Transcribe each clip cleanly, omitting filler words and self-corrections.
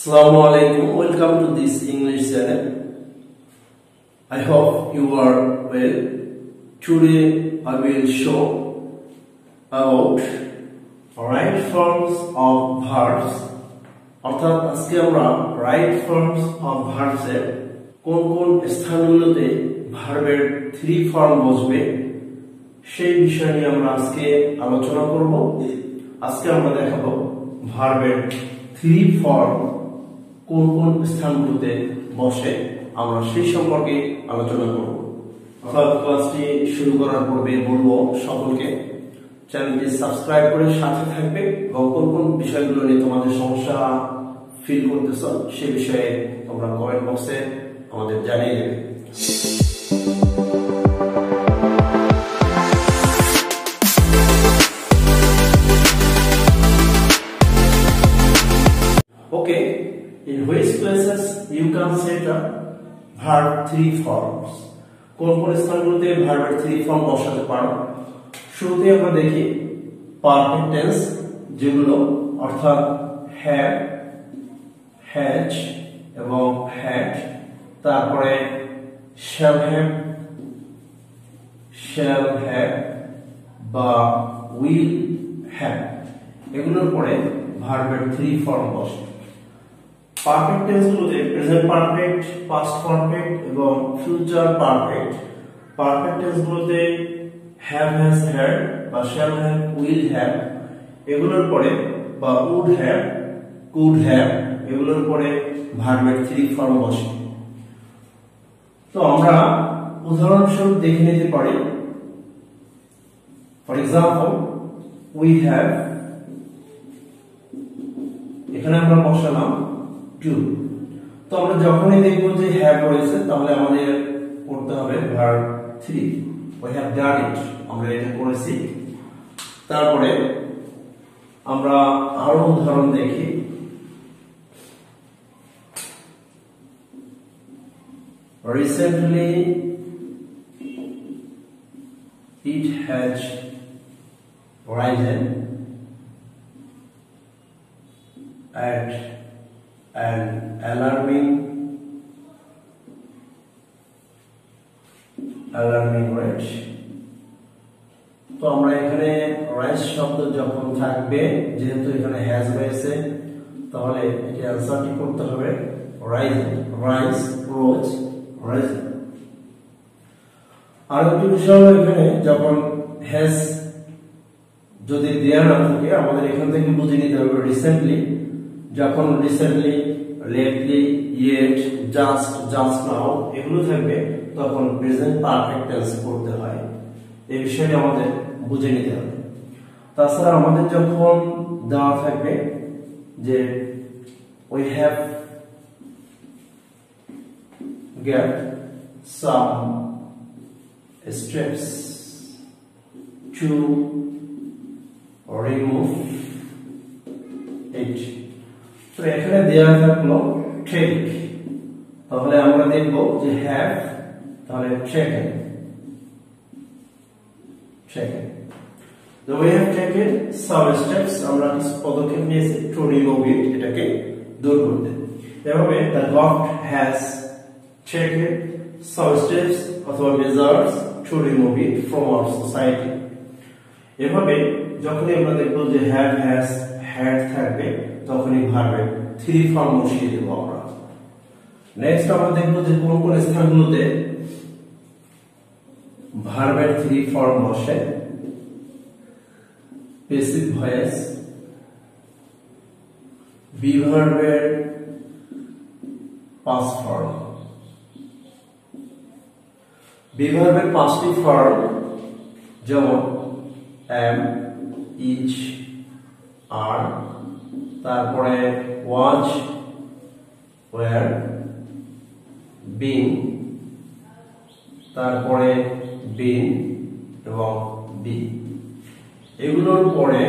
Assalamu alaikum. Welcome to this English channel. I hope you are well. Today I will show about right forms of verbs. অর্থাৎ আজকে আমরা right forms of verbs এর কোন কোন স্থানগুলোতে ভার্বের 3 form বসবে সেই বিষয় নিয়ে আমরা আজকে আলোচনা করব। আজকে আমরা দেখাবো ভার্বের 3 ফর্ম কোন কোন স্থানগুলোতে বসে আমরা সেই সম্পর্কে আলোচনা করব। অর্থাৎ ক্লাসটি শুরু করার পূর্বে বলবো সকলকে চ্যানেলটি সাবস্ক্রাইব করে সাথে থাকবে এবং কোন কোন বিষয়গুলো নিয়ে তোমাদের সমস্যা ফিল করতেছো সেই বিষয়ে তোমরা কমেন্ট বক্সে আমাদের জানিয়ে দেবে। Okay, in which places you can set up verb 3 forms? কোন কোন স্থানগুলোতে ভার্বের 3 ফর্ম বসাতে পারো? শুরুতে আমরা দেখি পারফেক্ট টেন্স যেগুলো অর্থাৎ হ্যাভ, হ্যাজ এবং হ্যাড, তারপরে শ্যাল হ্যাভ, শ্যাল হ্যাভ বা উইল হ্যাভ, এগুলোর পরে ভার্বের 3 ফর্ম বসে। পারফেক্ট টেন্সগুলোতে প্রেজেন্ট পারফেক্ট, পাস্ট পারফেক্ট এবং ফিউচার পারফেক্ট। পারফেক্ট টেন্সগুলোতে হ্যাভ, হ্যাজ, হ্যাড বা শ্যাল হ্যাভ, উইল হ্যাভ এগুলোর পরে বা উড হ্যাভ, কুড হ্যাভ এগুলোর পরে ভার্বের 3 ফর্ম বসে। তো আমরা উদাহরণস্বরূপ দেখে নিতে পারি। ফর এক্সাম্পল, উই হ্যাভ, এখানে আমরা বসালাম টু। তো আমরা যখনই দেখবো যে হ্যাভ রয়েছে তাহলে আমাদের করতে হবে verb 3। we have done it, আমরা এটা করেছি। তারপরে আমরা আরো উদাহরণ দেখি। recently it has risen at an alarming rate। তো আমরা এখানে রাইজ শব্দ যখন থাকবে, যেহেতু এখানে হ্যাজ রয়েছে তাহলে এটি অ্যানসারটি করতে হবে রাইজ, রাইজ, রোজ, রাইজ। আর একটি বিষয় হলো এখানে যখন হ্যাজ যদি দেয়া না থাকে আমাদের এখান থেকে বুঝে নিতে হবে রিসেন্টলি। যখন recently, lately, yet, just, just now এগুলো থাকবে তখন প্রেজেন্ট পারফেক্ট টেন্স করতে হয়। এই বিষয়টি আমাদের বুঝে নিতে হবে। তাছাড়া আমাদের যখন দেওয়া থাকবে যে we have get some steps to remove it, তো এখানে দেওয়া থাকলো take, তাহলে আমরা দেখব যে have তাহলে taken, taken, so we have taken some steps, আমরা কিছু পদক্ষেপ নিয়েছি to remove it, এটাকে দূর করতে। এভাবে the government has taken some steps অথবা measures to remove it from our society। এভাবে যখনই আমরা দেখব যে have, has, had থাকবে তখনই ভার্বের 3 ফর্ম বসিয়ে দেব আমরা। নেক্সট আমরা দেখব যে কোন কোন স্থানগুলোতে ভার্বের 3 ফর্ম বসে। প্যাসিভ ভয়েস, বি ভার্বের পাস্ট ফর্ম। বি ভার্বের 5টি ফর্ম যেমন am, is, are, তারপরে was, were, been, তারপরে been এবং be, এগুলোর পরে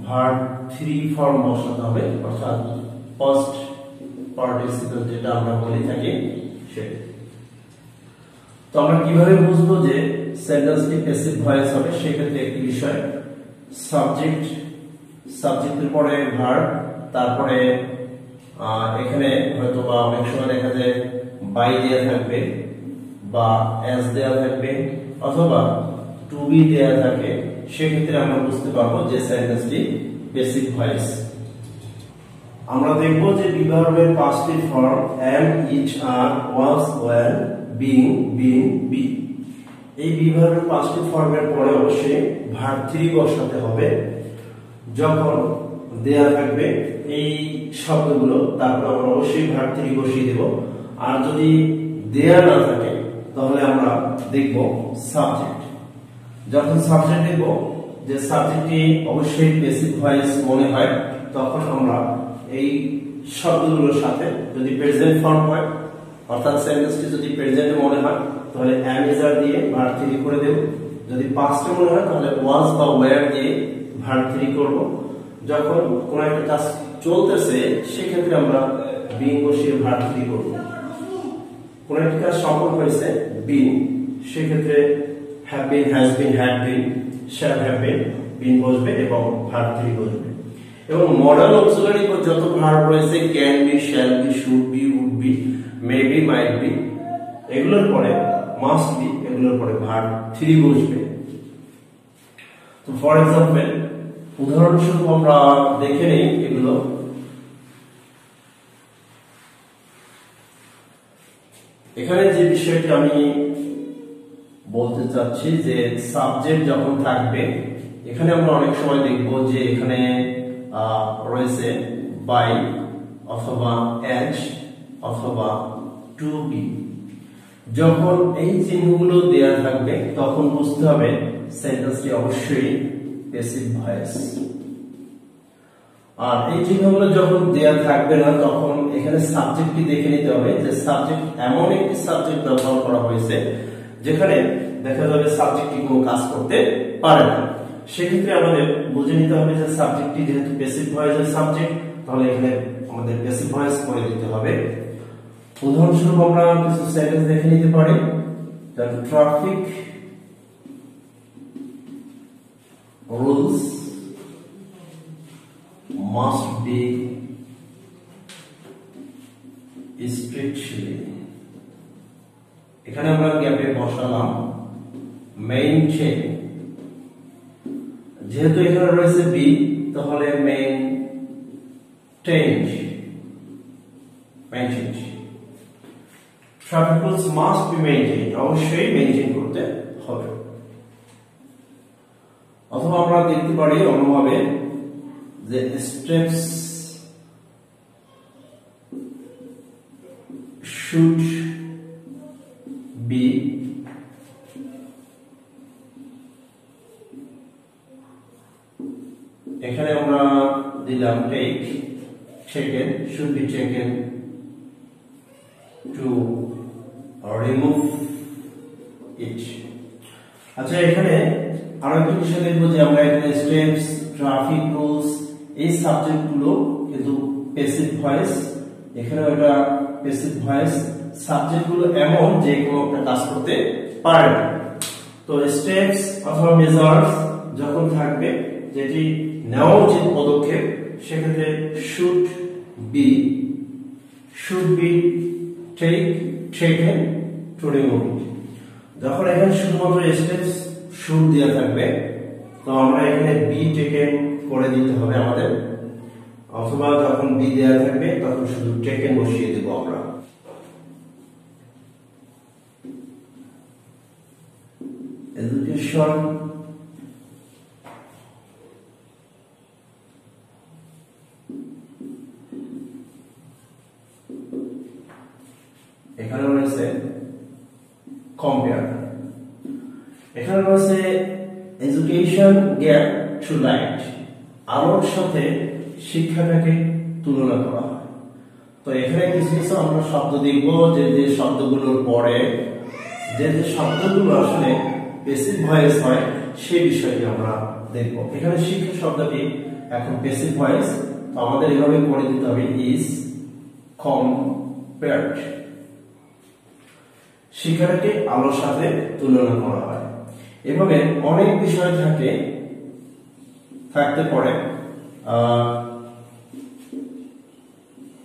ভার্ব 3 ফর্ম বসাতে হবে, অর্থাৎ ফার্স্ট পার্টিসিপল যেটা আমরা বলে থাকি সেটা। তো আমরা কিভাবে বুঝবো যে সেন্টেন্সটি প্যাসিভ ভয়েস হবে? সেক্ষেত্রে একটি বিষয়, সাবজেক্ট, সাবজেক্টের পরে ভার্ব, তারপরে এখানে হয়তো বা অনেক সময় দেখা যায় বাই দেয়া থাকবে বা এস দেয়া থাকবে অথবা টু বি দেয়া থাকে, সেক্ষেত্রে আমরা বুঝতে পারবো যে সেন্টেন্সটি বেসিক ভয়েস। আমরা দেখব যে বি ভার্বের past form am, it, are, was, were, being, be। এই বি ভার্বের পাস্ট ফর্মের পরে অবশ্যই ভার্ব 3 বসাতে হবে যখন দেয়া থাকবে এই শব্দগুলো, তারপর আমরা অবশ্যই ভার্ব 3 বসিয়ে দেব। আর যদি দেয়া না থাকে তাহলে আমরা দেখব সাবজেক্ট। যখন সাবজেক্ট দেখব যে সাবজেক্টটি অবশ্যই বেসিক ভয়েস মনে হয়, তখন আমরা এই শব্দগুলোর সাথে যদি প্রেজেন্ট ফর্ম হয় অর্থাৎ সেন্টেন্সটি যদি প্রেজেন্টে মনে হয় তাহলে am is are দিয়ে ভার্ব 3 করে দেব। যদি পাস্টে মনে হয় তাহলে was বা were দিয়ে ভার্ব 3 করব। যখন কোনো একটা কাজ চলতেছে সেক্ষেত্রে আমরা being বসিয়ে ভার্ব 3 করব। কোনো একটা কাজ সফল হয়েছে been, সেক্ষেত্রে have been, has been, had been, shall have been বসবে এবং ভার্ব 3 বসবে। এবং মডাল অক্সিলারি যত ভার্ব রয়েছে can be, shall be, should be, would be, may be, might be, এগুলোর পরে মাস্ট বি, এগুলোর পরে ভার্ব 3 বসবে। তো ফর এক্সাম্পল উদাহরণস্বরূপ আমরা দেখে নেই এগুলো। এখানে যে বিষয়টি আমি বলতে চাচ্ছি যে সাবজেক্ট যখন থাকবে, এখানে আমরা অনেক সময় দেখব যে এখানে রয়েছে বাই অথবা এজ অথবা টু বি। যখন এই চিহ্নগুলো দেয়া থাকবে তখন বুঝতে হবে সেন্টেন্সটি অবশ্যই প্যাসিভ ভয়েস। আর এই চিহ্নগুলো যখন দেয়া থাকবে না তখন এখানে সাবজেক্টটি দেখে নিতে হবে যে সাবজেক্ট এমন একটি সাবজেক্ট ব্যবহার করা হয়েছে যেখানে দেখা যাবে সাবজেক্টটি কোনো কাজ করতে পারে না। সেক্ষেত্রে আমাদের বুঝে নিতে হবে যে সাবজেক্টটি যেহেতু প্যাসিভ ভয়েসের সাবজেক্ট, তাহলে এখানে আমাদের প্যাসিভ ভয়েস করে দিতে হবে। উদাহরণস্বরূপ আমরা কিছু সেন্টেন্স দেখে নিতে পারি। Traffic rules must be strictly, এখানে আমরা গ্যাপে বসালাম মেইনটেইন। যেহেতু এখানে রয়েছে বি তাহলে maintain. Traffic rules must be maintain, অবশ্যই মেইনটেইন করতে হবে। অথবা আমরা দেখতে পারি অন্যভাবে যে স্টেপস শুড বি এখানে আমরা দিলাম taken, should be taken to remove it। আচ্ছা, এখানে আরো একটা বিষয় দেখবো যে আমরা এখানে স্টেপস, ট্রাফিক রুলস এই সাবজেক্টগুলো কিন্তু প্যাসিভ ভয়েস। এখানে এটা প্যাসিভ ভয়েস, সাবজেক্টগুলো এমন যে কোনো একটা কাজ করতে পারে না। তো স্টেপস অথবা মেজার্স যখন থাকবে যেটি নেওয়া উচিত পদক্ষেপ, সেক্ষেত্রে should be taken to remove it। যখন এখানে শুধুমাত্র স্টেপস শুড দেওয়া থাকবে তো আমরা এখানে বি টেকেন করে দিতে হবে আমাদের, অথবা যখন বি দেওয়া থাকবে তখন শুধু টেকেন বসিয়ে দেব আমরা। এডুকেশন এখানে রয়েছে কম্পেয়ার, এখানে রয়েছে এডুকেশন গ্যাপ টু লাইট, আলোর সাথে শিক্ষাটাকে তুলনা করা হয়। তো এখানে কিছু কিছু আমরা শব্দ দেখব যে যে শব্দগুলোর পরে যে যে শব্দগুলো আসলে প্যাসিভ ভয়েস হয় সেই বিষয়টি আমরা দেখব। এখানে শিক্ষা শব্দটি এখন প্যাসিভ ভয়েস, তো আমাদের এভাবে করে দিতে হবে ইজ কম্পেয়ার্ড। শিক্ষাটাকে আলোর সাথে তুলনা করা হয়। এভাবে অনেক বিষয় থাকতে পারে।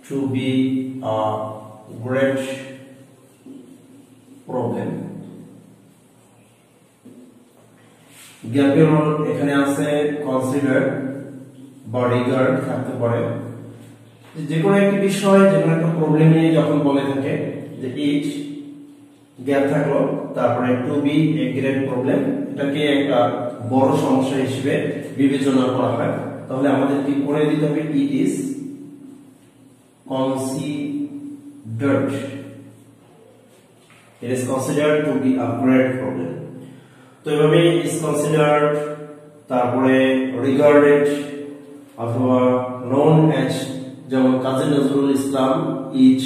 to be a great problem. গ্যাপের এখানে আছে কনসিডার বা রিগার্ড থাকতে পারে, যে কোনো একটি বিষয় যে কোনো একটা প্রবলেম নিয়ে যখন বলে থাকে যে ইট গ্যাপ থাকলো তারপরে to be a great problem, এটাকে একটা বড় সমস্যা হিসেবে বিবেচনা করা হয়, তাহলে আমাদের কি করে দিতে হবে it is considered, it is considered to be a great problem. তো এভাবে is considered, তারপরে regarded অথবা known as, যেমন Kazi Nazrul Islam is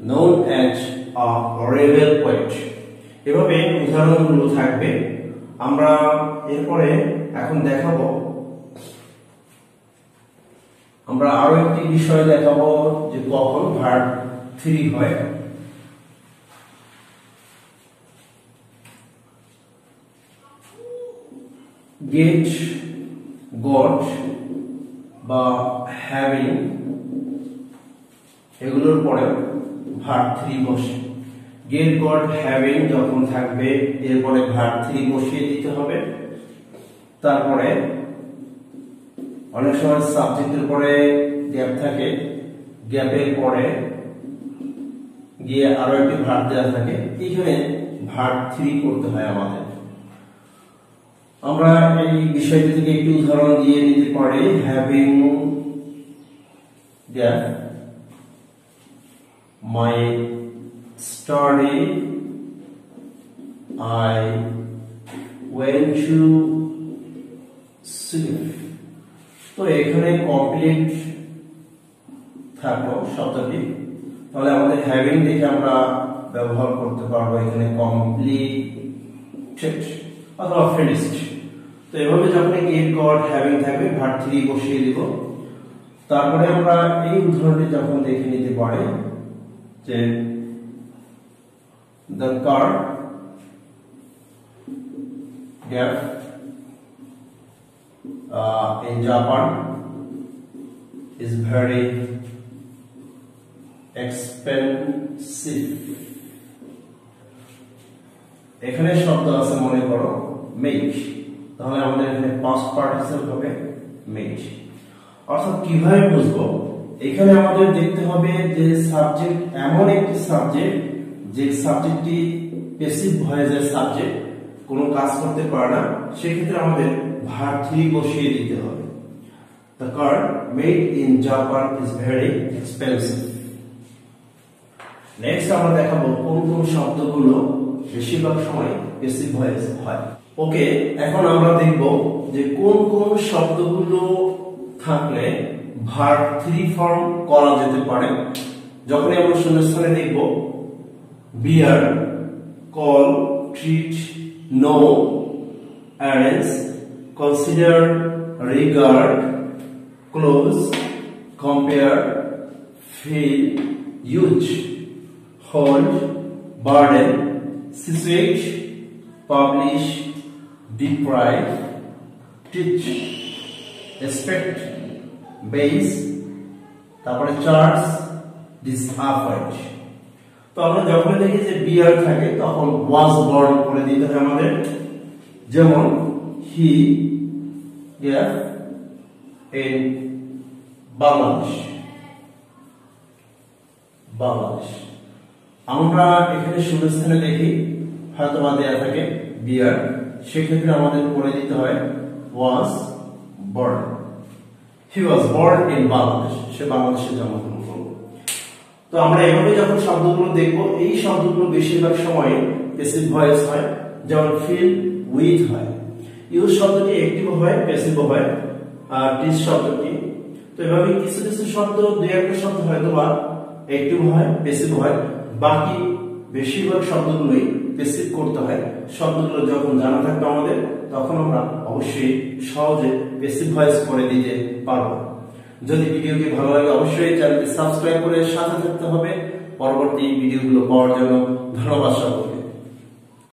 known as a rebel poet, এভাবে উদাহরণগুলো থাকবে। আমরা এরপরে এখন দেখাবো, আমরা আরো একটি বিষয় দেখাবো যে কখন ভার্ব 3 হয়। গেট, গট বা হ্যাভিং এগুলোর পরে ভার্ব 3 বসে। গেট, গট, হ্যাভিং যখন থাকবে এরপরে ভার্ব 3 বসিয়ে দিতে হবে। তারপরে অনেক সময় সাবজেক্টের পরে গ্যাপ থাকে, গ্যাপের পরে গিয়ে আরো একটি ভার্ব দেওয়া থাকে, এইখানে ভার্ব 3 করতে হয় আমাদের। আমরা এই বিষয়টি থেকে একটি উদাহরণ দিয়ে নিতে পারি। Having gap my study I went to sleep. তো এখানে কমপ্লিট থাকলো শব্দটি, তাহলে আমাদের হ্যাভিং দেখে আমরা ব্যবহার করতে পারবো এখানে কমপ্লিটেড অথবা ফিনিশড। তো এভাবে যখন গেট, গট, হ্যাভিং থাকবে ভার্ব 3 বসিয়ে দিব। তারপরে আমরা এই উদাহরণটি যখন দেখে নিতে পারি যে the car gap in Japan is very expensive. এখানে শব্দ আছে মনে করো মেক, তাহলে আমাদের এখানে পাস্ট পার্টিসিপল হবে মেক। অর্থাৎ কিভাবে বুঝবো, এখানে আমাদের দেখতে হবে যে সাবজেক্ট এমন একটি সাবজেক্ট যে সাবজেক্টটি প্যাসিভ ভয়েসের সাবজেক্ট, কোনো কাজ করতে পারে না, সেক্ষেত্রে আমাদের ভার্ব 3 বসিয়ে দিতে হবে। The car made in Japan is very expensive. Next আমরা দেখাবো কোন কোন শব্দগুলো বেশিরভাগ সময় প্যাসিভ ভয়েস হয়। ওকে, এখন আমরা দেখব যে কোন কোন শব্দগুলো থাকলে ভার্ব 3 ফর্ম করা যেতে পারে। যখন আমরা শূন্যস্থানে দেখব bear, call, treat, know, arrange, consider, regard, close, compare, fill, use, hold, burden, situate, publish, deprive, teach, expect, base, তারপরে চার্জ, ডিসঅ্যাপয়েন্ট। তো আমরা যখন দেখি যে বিয়ার থাকে তখন ওয়াজ বর্ন করে দিতে হয় আমাদের, যেমন he gave in Bangladesh. Bangladesh আমরা এখানে শূন্যস্থানে দেখি হয়তো বা দেয়া থাকে বিয়ার, সেক্ষেত্রে আমাদের করে দিতে হয় was born. He was born in Bangladesh, সে বাংলাদেশে জন্মগ্রহণ করলো। তো আমরা এভাবে যখন শব্দগুলো দেখব, এই শব্দগুলো বেশিরভাগ সময় প্যাসিভ ভয়েস হয়, যেমন ফিল উইথ হয়। ইউজ শব্দটি অ্যাক্টিভ হয়, প্যাসিভ হয়, আর টিচ শব্দটি। তো এভাবে কিছু কিছু শব্দ, দুই একটা শব্দ হয়তো বা অ্যাক্টিভ হয়, প্যাসিভ হয়, বাকি বেশিরভাগ শব্দগুলোই প্যাসিভ করতে হয়। শব্দগুলো যখন জানা থাকবে আমাদের, তখন আমরা অবশ্যই সহজে প্যাসিভ ভয়েস করে দিতে পারবো। যদি ভিডিওটি ভালো লাগে অবশ্যই চ্যানেলটি সাবস্ক্রাইব করে সাথে থাকতে হবে পরবর্তী ভিডিওগুলো পাওয়ার জন্য। ধন্যবাদ সকলকে।